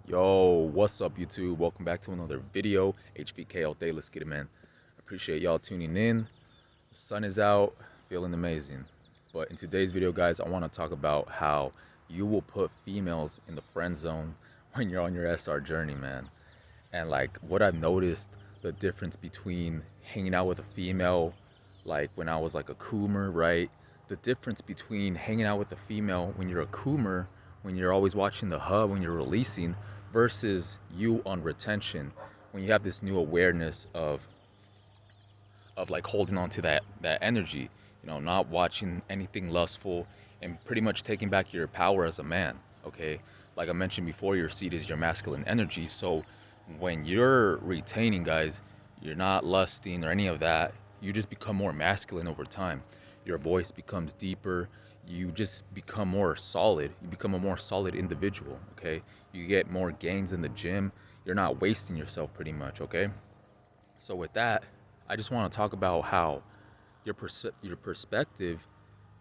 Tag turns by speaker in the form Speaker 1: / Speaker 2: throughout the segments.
Speaker 1: Yo, what's up, YouTube? Welcome back to another video. HVK all day. Let's get it, man. Appreciate y'all tuning in. The sun is out, feeling amazing. But in today's video, guys, I want to talk about how you will put females in the friend zone when you're on your SR journey, man. And like what I've noticed, the difference between hanging out with a female, like when I was like a coomer, right? The difference between hanging out with a female when you're a coomer, when you're always watching the hub, when you're releasing, versus you on retention, when you have this new awareness of like holding on to that energy, not watching anything lustful and pretty much taking back your power as a man. Okay, like I mentioned before, your seed is your masculine energy. So when you're retaining, guys, you're not lusting or any of that. You just become more masculine over time. Your voice becomes deeper. You just become more solid. You become a more solid individual. Okay, you get more gains in the gym. You're not wasting yourself pretty much. Okay, so with that, I just want to talk about how your perspective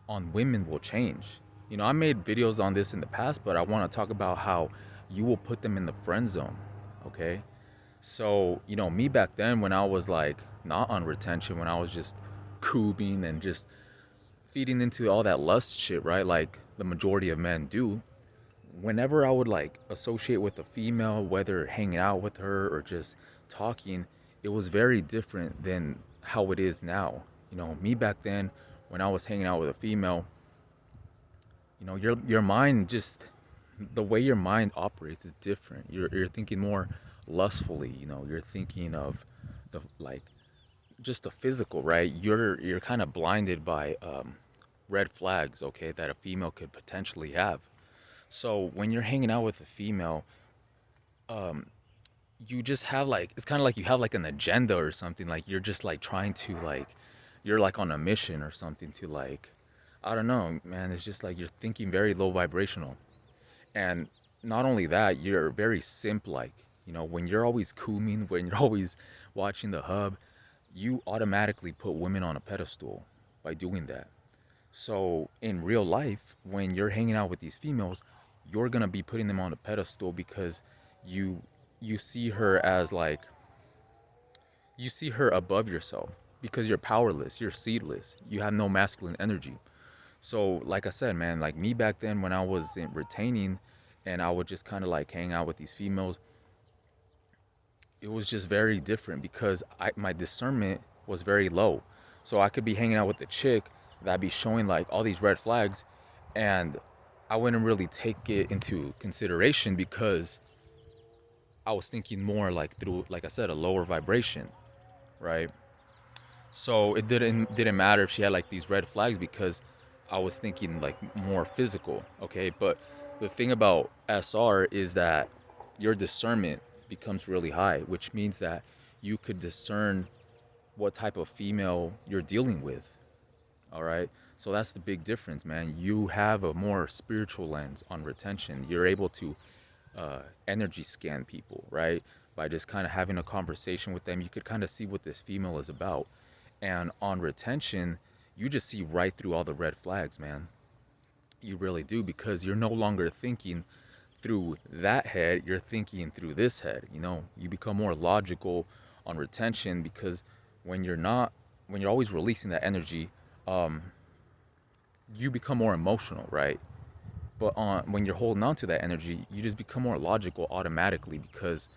Speaker 1: on women will change. I made videos on this in the past, but I want to talk about how you will put them in the friend zone. Okay? So, me back then when I was like not on retention, when I was just coobing and just feeding into all that lust shit, right? Like the majority of men do. Whenever I would like associate with a female, whether hanging out with her or just talking, it was very different than how it is now. Me back then, when I was hanging out with a female, your mind just the way your mind operates is different. You're thinking more lustfully. You're thinking of the like just the physical, right? You're kind of blinded by red flags, okay, that a female could potentially have. So when you're hanging out with a female, you just have like it's kind of like you have like an agenda or something. Like you're just like trying to like you're like on a mission or something to like I don't know, man. It's just like you're thinking very low vibrational. And not only that, you're very simp like. When you're always cooming, when you're always watching the hub, you automatically put women on a pedestal by doing that. So in real life, when you're hanging out with these females, you're gonna be putting them on a pedestal because you you see her as like you see her above yourself because you're powerless, you're seedless, you have no masculine energy. So like I said, man, like me back then when I was retaining and I would just kind of like hang out with these females, it was just very different because my discernment was very low. So I could be hanging out with a chick that'd be showing like all these red flags, and I wouldn't really take it into consideration because I was thinking more like through, like I said, a lower vibration, right? So it didn't matter if she had like these red flags because I was thinking like more physical, okay? But the thing about SR is that your discernment becomes really high, which means that you could discern what type of female you're dealing with, all right? So that's the big difference, man. You have a more spiritual lens on retention. You're able to energy scan people, right? By just kind of having a conversation with them, you could kind of see what this female is about. And on retention, you just see right through all the red flags, man. You really do, because you're no longer thinking through that head, you're thinking through this head. You become more logical on retention because when you're not, when you're always releasing that energy, you become more emotional, right? But when you're holding on to that energy, you just become more logical automatically because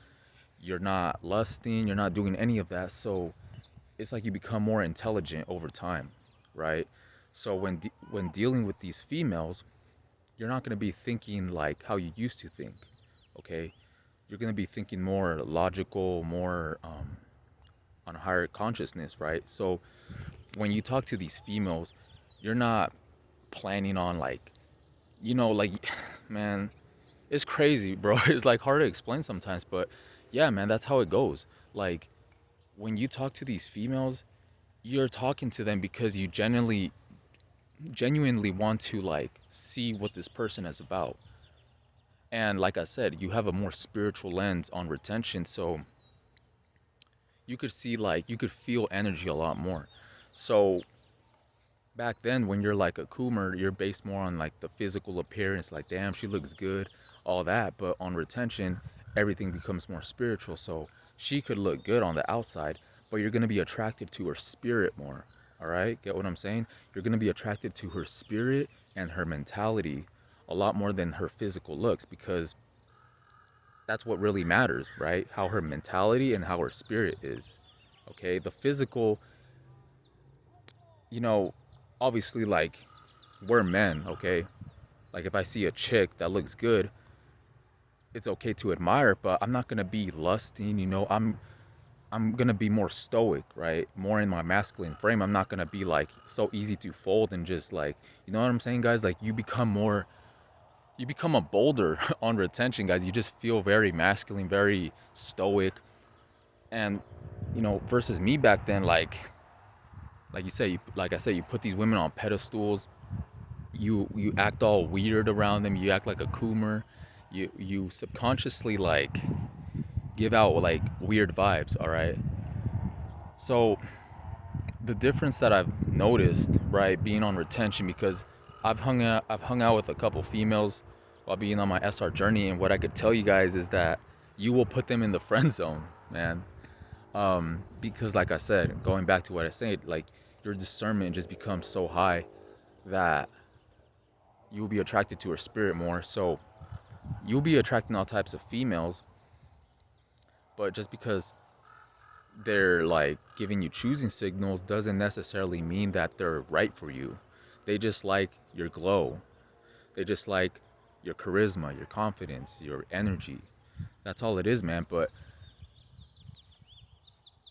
Speaker 1: you're not lusting, you're not doing any of that. So it's like you become more intelligent over time, right? So when dealing with these females, you're not going to be thinking like how you used to think, okay? You're going to be thinking more logical, more on a higher consciousness, right? So when you talk to these females, you're not planning on like, like, man, it's crazy, bro. It's like hard to explain sometimes, but yeah, man, that's how it goes. Like when you talk to these females, you're talking to them because you genuinely want to like see what this person is about. And like I said, you have a more spiritual lens on retention, so you could see like you could feel energy a lot more. So back then when you're like a coomer, you're based more on like the physical appearance, like damn, she looks good, all that. But on retention, everything becomes more spiritual. So she could look good on the outside, but you're going to be attracted to her spirit more. All right? Get what I'm saying? You're going to be attracted to her spirit and her mentality a lot more than her physical looks, because that's what really matters, right? How her mentality and how her spirit is. Okay? The physical, you know, obviously, like, we're men, okay? Like, if I see a chick that looks good, it's okay to admire, but I'm not gonna be lusting, you know. I'm gonna be more stoic, right? More in my masculine frame. I'm not gonna be like so easy to fold and just like, you know what I'm saying, guys? Like, you become a boulder on retention, guys. You just feel very masculine, very stoic. And you know, versus me back then, like you say, like I said, you put these women on pedestals. You act all weird around them. You act like a coomer. You subconsciously like give out like weird vibes. All right. So the difference that I've noticed, right, being on retention, because I've hung out with a couple females while being on my SR journey, and what I could tell you guys is that you will put them in the friend zone, man. Because like I said, going back to what I said, like, your discernment just becomes so high that you will be attracted to her spirit more. So you'll be attracting all types of females, but just because they're like giving you choosing signals doesn't necessarily mean that they're right for you. They just like your glow. They just like your charisma, your confidence, your energy. That's all it is, man. But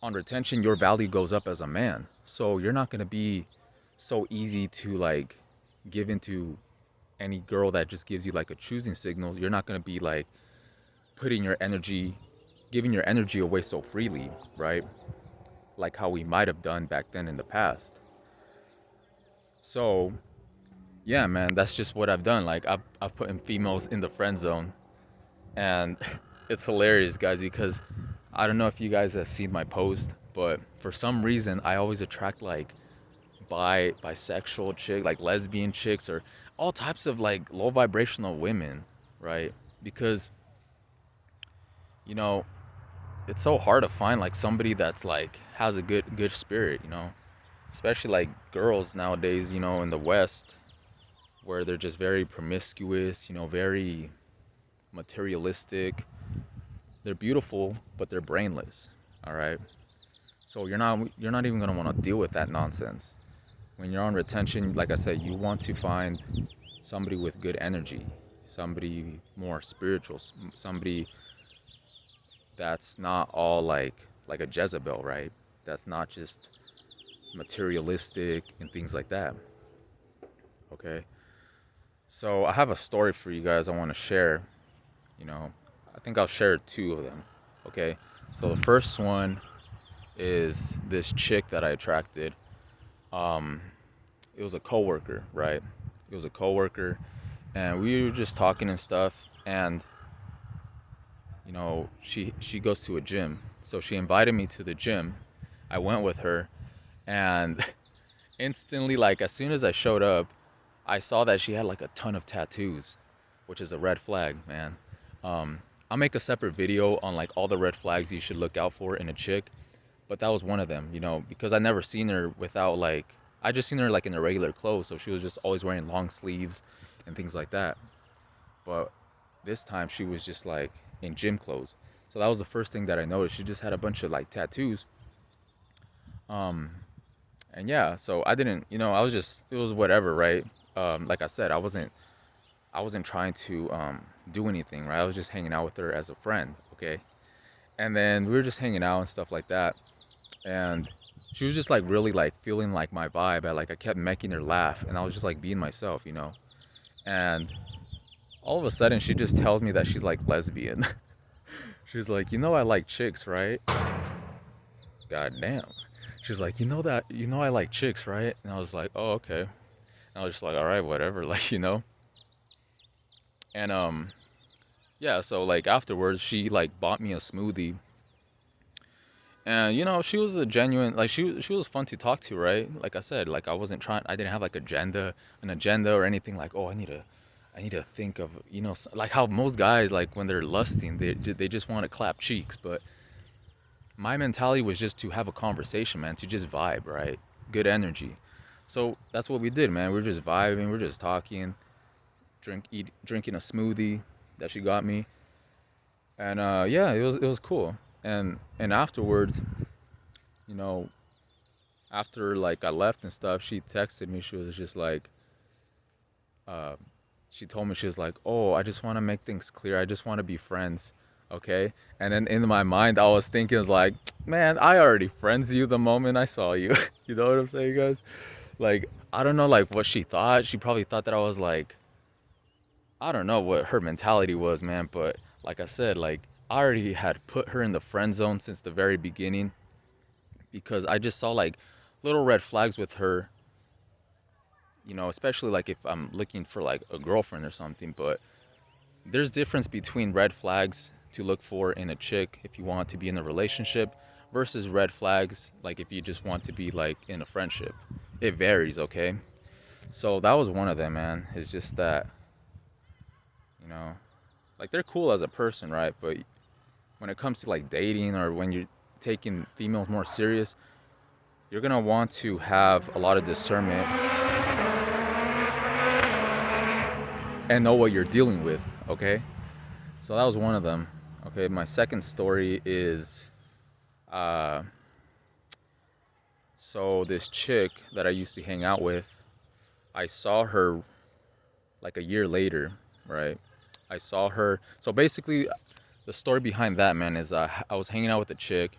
Speaker 1: on retention, your value goes up as a man. So you're not going to be so easy to like give into any girl that just gives you like a choosing signal. You're not going to be like putting your energy, giving your energy away so freely, right? Like how we might have done back then in the past. So, yeah, man, that's just what I've done. Like, I've put in females in the friend zone, and it's hilarious, guys, because I don't know if you guys have seen my post, but for some reason, I always attract like bisexual chick, like lesbian chicks, or all types of like low vibrational women, right? Because, you know, it's so hard to find like somebody that's like has a good spirit, you know, especially like girls nowadays, you know, in the West, where they're just very promiscuous, you know, very materialistic. They're beautiful, but they're brainless. All right. So you're not even gonna want to deal with that nonsense. When you're on retention, like I said, you want to find somebody with good energy, somebody more spiritual, somebody that's not all like a Jezebel, right? That's not just materialistic and things like that. Okay. So I have a story for you guys I want to share. You know, I think I'll share two of them. Okay. So the first one is this chick that I attracted. Um, it was a coworker, right? It was a coworker, and we were just talking and stuff. And you know, she goes to a gym, so she invited me to the gym. I went with her, and instantly, like as soon as I showed up, I saw that she had like a ton of tattoos, which is a red flag, man. I'll make a separate video on like all the red flags you should look out for in a chick, but that was one of them, you know, because I never seen her without like, I just seen her like in her regular clothes, so she was just always wearing long sleeves and things like that. But this time she was just like in gym clothes. So that was the first thing that I noticed. She just had a bunch of like tattoos. Um, and yeah, so I didn't, you know, I was just, it was whatever, right? Like I said, I wasn't trying to do anything, right? I was just hanging out with her as a friend, okay? And then we were just hanging out and stuff like that. And she was just like really like feeling like my vibe. I kept making her laugh, and I was just like being myself, you know? And all of a sudden she just tells me that she's like lesbian. She's like, you know, I like chicks, right? God damn. She's like, you know, I like chicks, right? And I was like, oh, okay. And I was just like, all right, whatever, like, you know? And yeah, so like afterwards she like bought me a smoothie. And you know, she was a genuine, like she was fun to talk to, right? Like I said, like I wasn't trying, I didn't have like an agenda or anything like, oh, I need to think of, like how most guys, like when they're lusting, they just want to clap cheeks. But my mentality was just to have a conversation, man, to just vibe, right? Good energy. So that's what we did, man. We are just vibing, we are just talking, drinking a smoothie that she got me, and yeah, it was cool. And afterwards, you know, after like I left and stuff, she texted me. She was just like, uh, she told me, she was like, "Oh, I just want to make things clear. I just want to be friends, okay?" And then in my mind, I was thinking, I was like, "Man, I already friends you the moment I saw you." You know what I'm saying, guys? Like, I don't know, like what she thought. She probably thought that I was like, I don't know what her mentality was, man. But like I said, like I already had put her in the friend zone since the very beginning because I just saw like little red flags with her, especially like if I'm looking for like a girlfriend or something. But there's difference between red flags to look for in a chick if you want to be in a relationship versus red flags like if you just want to be like in a friendship. It varies, okay? So that was one of them, man. It's just that, you know, like they're cool as a person, right? But when it comes to like dating or when you're taking females more serious, you're gonna want to have a lot of discernment and know what you're dealing with, okay? So that was one of them. Okay, my second story is uh so this chick that I used to hang out with, I saw her like a year later, right? I saw her. So basically, the story behind that, man, is I was hanging out with a chick,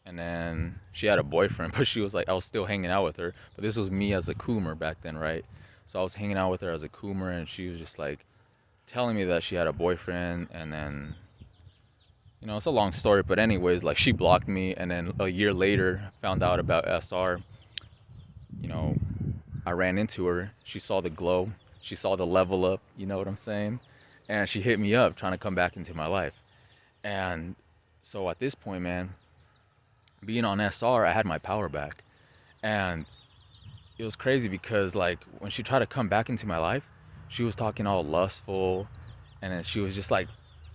Speaker 1: and then she had a boyfriend, but she was like, I was still hanging out with her. But this was me as a coomer back then, right? So I was hanging out with her as a coomer, and she was just like telling me that she had a boyfriend, and then it's a long story, but anyways, like she blocked me, and then a year later found out about SR. You know, I ran into her. She saw the glow. She saw the level up. You know what I'm saying? And she hit me up trying to come back into my life. And so at this point, man, being on SR, I had my power back. And it was crazy because like when she tried to come back into my life, she was talking all lustful, and then she was just like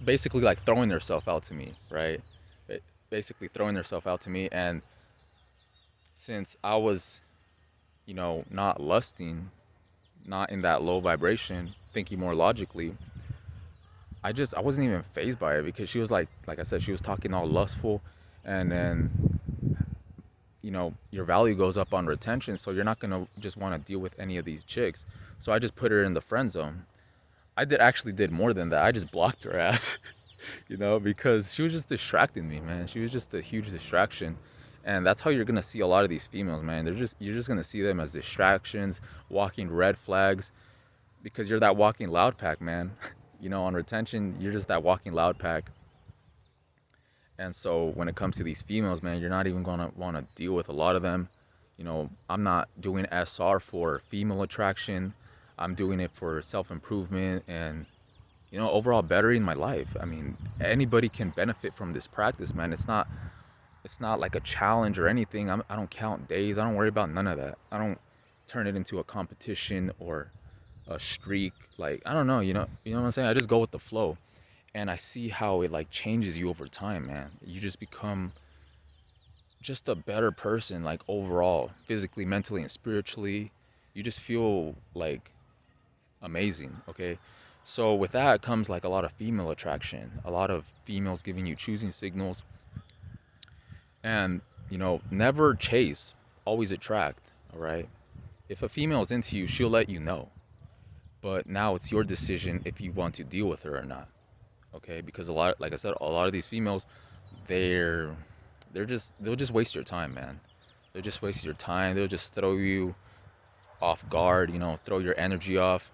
Speaker 1: basically like throwing herself out to me, right? Basically throwing herself out to me. And since I was, not lusting, not in that low vibration, thinking more logically, I wasn't even phased by it because she was like I said, she was talking all lustful, and then your value goes up on retention, so you're not gonna just want to deal with any of these chicks. So I just put her in the friend zone. I did more than that. I just blocked her ass, because she was just distracting me, man. She was just a huge distraction. And that's how you're gonna see a lot of these females, man. You're just gonna see them as distractions, walking red flags, because you're that walking loud pack, man. On retention, you're just that walking loud pack. And so when it comes to these females, man, you're not even gonna want to deal with a lot of them. I'm not doing SR for female attraction. I'm doing it for self improvement and overall bettering my life. I mean, anybody can benefit from this practice, man. It's not like a challenge or anything. I don't count days. I don't worry about none of that. I don't turn it into a competition or a streak. Like, I don't know, what I'm saying? I just go with the flow. And I see how it like changes you over time, man. You just become just a better person, like overall, physically, mentally, and spiritually. You just feel like amazing, okay? So with that comes like a lot of female attraction, a lot of females giving you choosing signals. And, never chase, always attract, all right? If a female is into you, she'll let you know. But now it's your decision if you want to deal with her or not, okay? Because like I said, a lot of these females, they're they'll just waste your time, man. They'll just waste your time. They'll just throw you off guard, throw your energy off.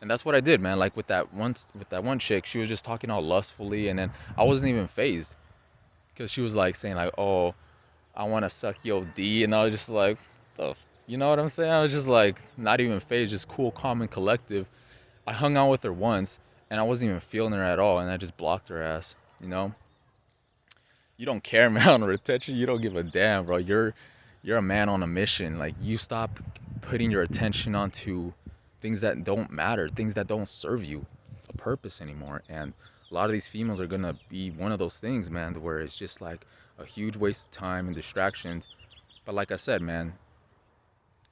Speaker 1: And that's what I did, man. Like with that one chick, she was just talking all lustfully, and then I wasn't even phased because she was like saying like, "Oh, I want to suck your D," and I was just like, you know what I'm saying? I was just like not even phased, just cool, calm, and collective. I hung out with her once, and I wasn't even feeling her at all, and I just blocked her ass. You don't care, man. On retention, you don't give a damn, bro. You're a man on a mission. Like, you stop putting your attention onto things that don't matter, things that don't serve you a purpose anymore. And a lot of these females are gonna be one of those things, man, where it's just like a huge waste of time and distractions. But like I said, man,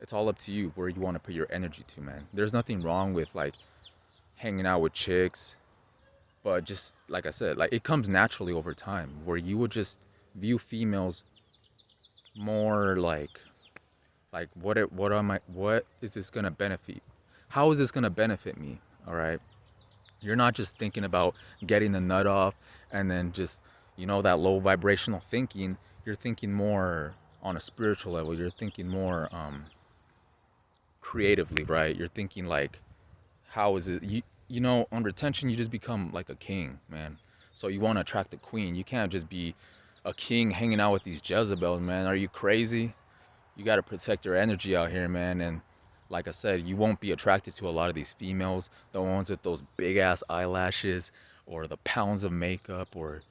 Speaker 1: it's all up to you where you want to put your energy to, man. There's nothing wrong with like hanging out with chicks, but just like I said, like it comes naturally over time where you would just view females more like what is this gonna benefit? How is this gonna benefit me? All right. You're not just thinking about getting the nut off and then just, that low vibrational thinking. You're thinking more on a spiritual level. You're thinking more creatively, right? You're thinking like, how is it? On retention, you just become like a king, man. So you want to attract a queen. You can't just be a king hanging out with these Jezebels, man. Are you crazy? You got to protect your energy out here, man. And like I said, you won't be attracted to a lot of these females, the ones with those big ass eyelashes or the pounds of makeup, or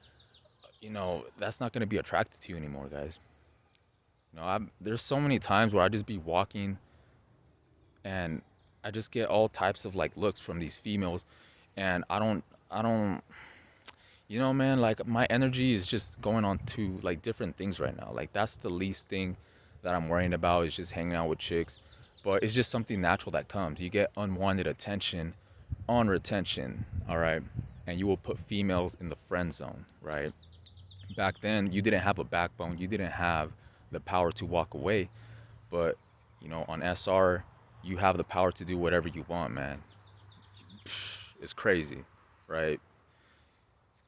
Speaker 1: that's not going to be attracted to you anymore, guys. There's so many times where I just be walking and I just get all types of like looks from these females, and I don't, man, like my energy is just going on to like different things right now. Like that's the least thing that I'm worrying about, is just hanging out with chicks. But it's just something natural that comes. You get unwanted attention on retention, all right? And you will put females in the friend zone, right? Back then, you didn't have a backbone. You didn't have the power to walk away. But, on SR, you have the power to do whatever you want, man. It's crazy, right?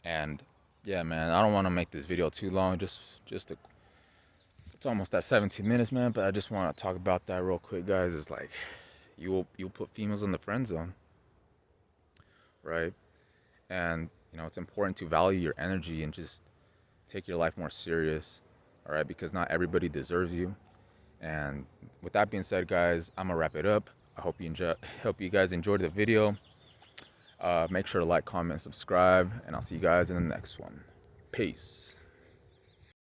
Speaker 1: And yeah, man, I don't want to make this video too long. It's almost at 17 minutes, man. But I just want to talk about that real quick, guys. It's like you'll put females in the friend zone, right? And it's important to value your energy and just take your life more serious, all right? Because not everybody deserves you. And with that being said, guys, I'm gonna wrap it up. I hope you guys enjoyed the video. Make sure to like, comment, subscribe, and I'll see you guys in the next one. Peace.